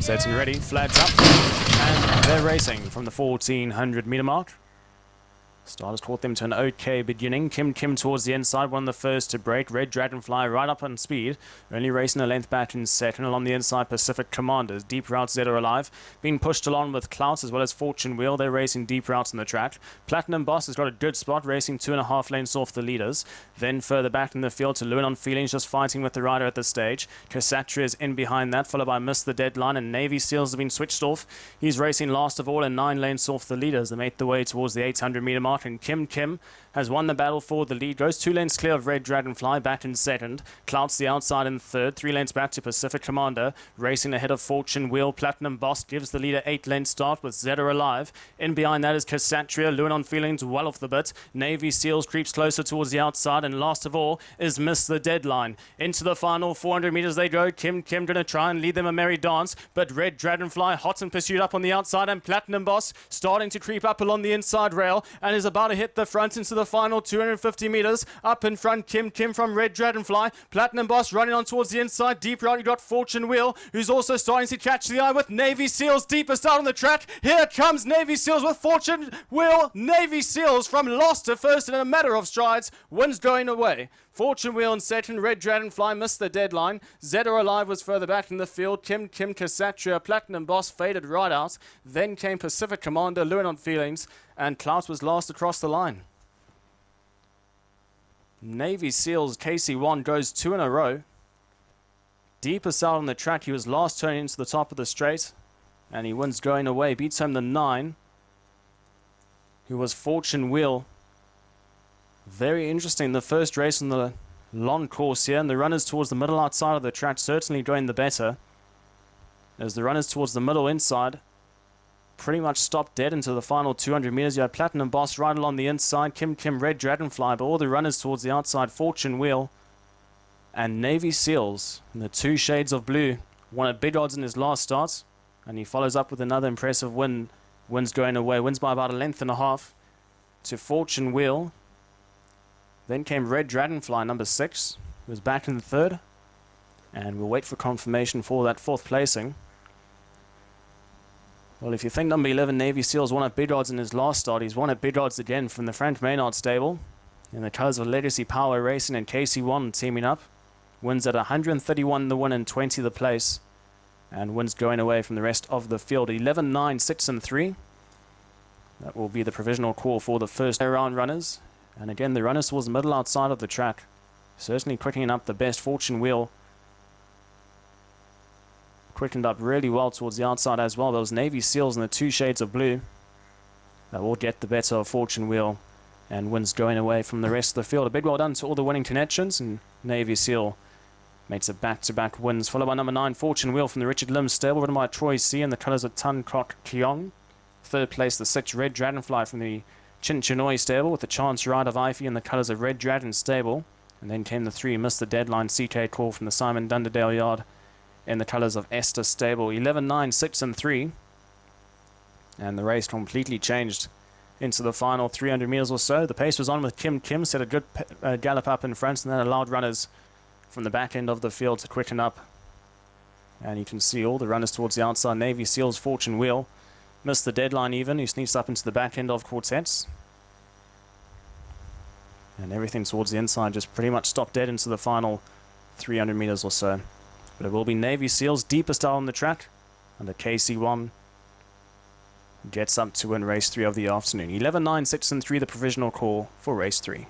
Set and ready, flags up, and they're racing from the 1400 meter mark. Starters caught them to an okay beginning. Kim towards the inside, one of the first to break. Red Dragonfly right up on speed, only racing a length back in second. Along the inside, Pacific Commanders. Deep Routes Zed are alive, being pushed along with Clouts as well as Fortune Wheel. They're racing deep routes on the track. Platinum Boss has got a good spot, racing 2.5 lengths off the leaders. Then further back in the field to Lewin on Feelings, just fighting with the rider at this stage. Cassatria is in behind that, followed by Miss the Deadline, and Navy Seals have been switched off. He's racing last of all and 9 lengths off the leaders. They make the way towards the 800 meter mark, and Kim has won the battle for the lead. Goes 2 lengths clear of Red Dragonfly, back in second. Clouts the outside in third. 3 lengths back to Pacific Commander, racing ahead of Fortune Wheel. Platinum Boss gives the leader 8 lengths start with Zed are alive. In behind that is Cassatria. Lewin on Feelings well off the bit. Navy Seals creeps closer towards the outside, and last of all is Miss the Deadline. Into the final 400 meters they go. Kim gonna try and lead them a merry dance, but Red Dragonfly hot and pursued up on the outside, and Platinum Boss starting to creep up along the inside rail and is about to hit the front into the final 250 meters. Up in front, Kim from Red Dragonfly. Platinum Boss running on towards the inside. Deep right, you got Fortune Wheel, who's also starting to catch the eye with Navy Seals deepest out on the track. Here comes Navy Seals with Fortune Wheel. Navy Seals from last to first in a matter of strides. Wins going away. Fortune Wheel in second. Red Dragonfly missed the deadline. Zed are alive was further back in the field. Kim Cassatria, Platinum Boss faded right out. Then came Pacific Commander, Lewin on Feelings, and Klaus was last across the line. Navy Seals KC1 goes 2 in a row. Deepest out on the track, he was last turning into the top of the straight, and he wins going away. Beats home the 9, who was Fortune Wheel. Very interesting, the first race on the long course here, and the runners towards the middle outside of the track certainly going the better, as the runners towards the middle inside pretty much stopped dead into the final 200 meters. You had Platinum Boss right along the inside, Kim Red Dragonfly, but all the runners towards the outside, Fortune Wheel and Navy Seals in the 2 shades of blue, won at big odds in his last start, and he follows up with another impressive win. Wins going away, wins by about 1.5 lengths to Fortune Wheel. Then came Red Dragonfly, number 6, who was back in the third, and we'll wait for confirmation for that 4th placing. Well, if you think number 11, Navy Seals, won at big odds in his last start, he's won at big odds again from the Frank Maynard stable in the colours of Legacy Power Racing and KC1 teaming up. Wins at 131 the win and 20 the place, and wins going away from the rest of the field. 11, 9, 6 and 3. That will be the provisional call for the first round runners. And again, the runners towards the middle outside of the track, certainly quickening up the best. Fortune Wheel quickened up really well towards the outside as well. Those Navy Seals in the 2 shades of blue that will get the better of Fortune Wheel, and wins going away from the rest of the field. A big well done to all the winning connections, and Navy Seal makes it back-to-back wins, followed by number 9, Fortune Wheel from the Richard Lim stable, ridden by Troy C in the colours of Tan Kok Keong. 3rd place, the 6, Red Dragonfly from the Chin Chinoi stable, with the Chance Ride of Ify in the colours of Red Dragon stable. And then came the 3, Missed the Deadline, CK Call from the Simon Dunderdale yard in the colours of Esther stable. 11, 9, 6 and 3. And the race completely changed into the final 300 meters or so. The pace was on with Kim set a good gallop up in front, and then allowed runners from the back end of the field to quicken up. And you can see all the runners towards the outside. Navy Seals, Fortune Wheel, Missed the Deadline even, who sneaks up into the back end of Quartets. And everything towards the inside just pretty much stopped dead into the final 300 meters or so. But it will be Navy Seals, deepest out on the track, under KC1. Gets up to win race 3 of the afternoon. 11, 9, 6 and 3, the provisional call for race 3.